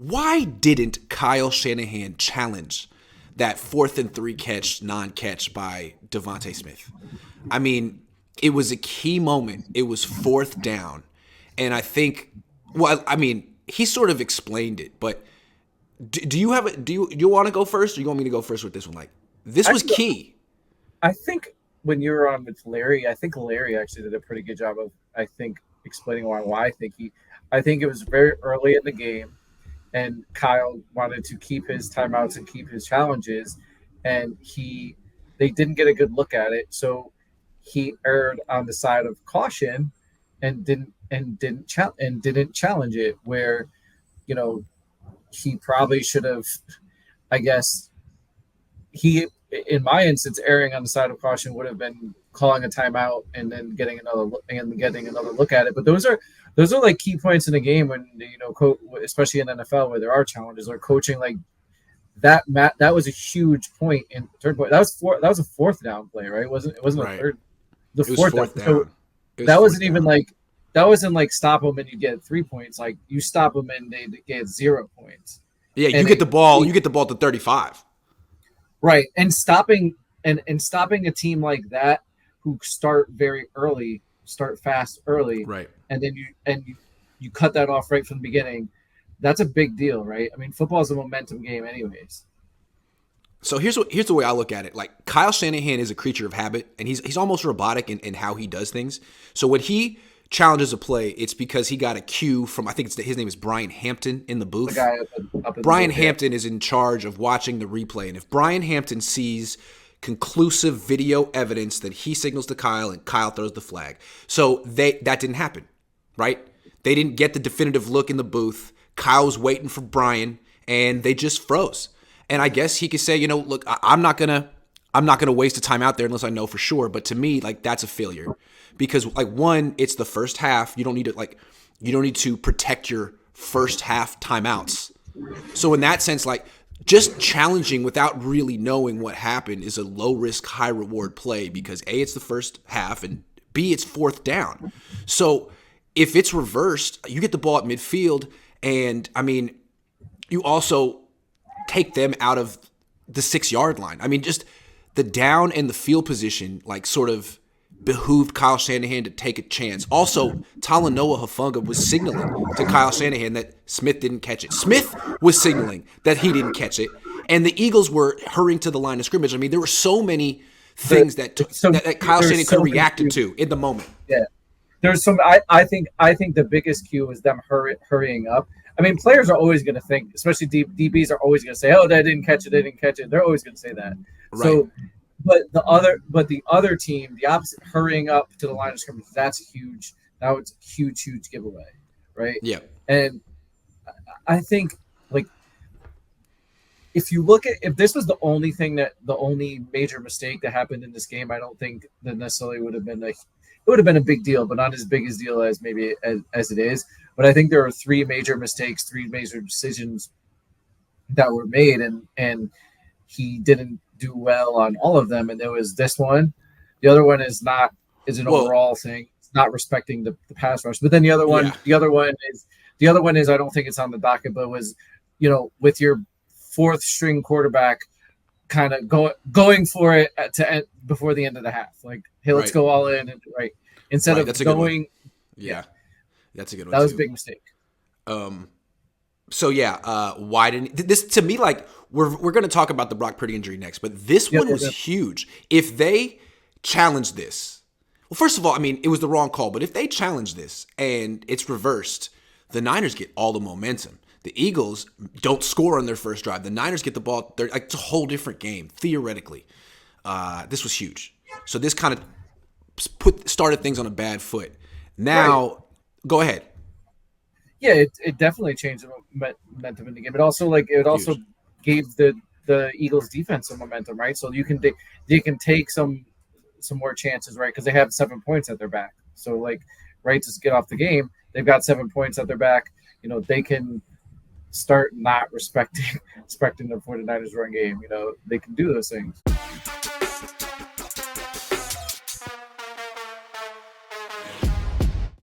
Why didn't Kyle Shanahan challenge that 4th and 3 catch, non-catch by DeVonta Smith? I mean, it was a key moment. It was 4th down. And I think, he sort of explained it, but do you want to go first, or you want me to go first with this one? Like, this was key. I think when you were on with Larry, I think Larry actually did a pretty good job of, explaining why I think it was very early in the game, and Kyle wanted to keep his timeouts and keep his challenges, and they didn't get a good look at it, so he erred on the side of caution and didn't challenge it, where, he probably should have, I guess. In my instance, erring on the side of caution would have been calling a timeout and then getting another look at it. But those are like key points in the game when, especially in NFL where there are challenges or coaching like that. That was a huge point in third point. That was a 4th down play, right? It wasn't right. a third. The 4th down. So that wasn't even like stop them and you get 3 points. Like you stop them and they get 0 points. Yeah, you get the ball. You get the ball to 35. Right, and stopping a team like that who start fast early, right, and then you cut that off right from the beginning. That's a big deal, right? I mean, football is a momentum game, anyways. So here's the way I look at it. Like, Kyle Shanahan is a creature of habit, and he's almost robotic in how he does things. So when he challenges a play, it's because he got a cue from, I think his name is Brian Hampton in the booth. The guy up in Brian the booth, Hampton is in charge of watching the replay. And if Brian Hampton sees conclusive video evidence, that he signals to Kyle and Kyle throws the flag. So that didn't happen, right? They didn't get the definitive look in the booth. Kyle was waiting for Brian and they just froze. And I guess he could say, look, I'm not going to waste a time out there unless I know for sure. But to me, like, that's a failure. Because, like, one, it's the first half. You don't need to protect your first half timeouts. So in that sense, like, just challenging without really knowing what happened is a low risk, high reward play because A, it's the first half, and B, it's 4th down. So if it's reversed, you get the ball at midfield, and I mean, you also take them out of the 6-yard line. I mean, just the down and the field position, like, sort of behooved Kyle Shanahan to take a chance. Also, Talanoa Hufanga was signaling to Kyle Shanahan that Smith didn't catch it. Smith was signaling that he didn't catch it. And the Eagles were hurrying to the line of scrimmage. I mean, there were so many things that Kyle Shanahan could have reacted to in the moment. Yeah. There's some. I think the biggest cue was them hurrying up. I mean, players are always going to think, especially DBs are always going to say, "Oh, they didn't catch it. They didn't catch it." They're always going to say that. Right. So, but the other team, the opposite, hurrying up to the line of scrimmage, that's huge. That was a huge giveaway, right? Yeah. And I think, like, if this was the only major mistake that happened in this game, I don't think that necessarily would have been a big deal, but not as big a deal as maybe as it is. But I think there are 3 major mistakes, 3 major decisions that were made, and he didn't do well on all of them. And there was this one. The other one is an overall thing. It's not respecting the pass rush. But then the other one is I don't think it's on the docket, but was, with your 4th string quarterback kind of going for it to end before the end of the half. Like, hey, let's go all in, and right. Instead of going. Yeah. That's a good one. That was a big mistake. So yeah, why didn't this? To me, like, we're going to talk about the Brock Purdy injury next, but this one was huge. If they challenge this, well, first of all, I mean, it was the wrong call, but if they challenge this and it's reversed, the Niners get all the momentum. The Eagles don't score on their first drive. The Niners get the ball. It's a whole different game theoretically. This was huge. So this kind of started things on a bad foot. Now, Go ahead. Yeah, it definitely changed the momentum in the game. It also gave the Eagles defense some momentum, right? So they can take some more chances, right? Because they have 7 points at their back. So, like, right, to get off the game, they've got 7 points at their back. They can start not respecting the 49ers run game. They can do those things.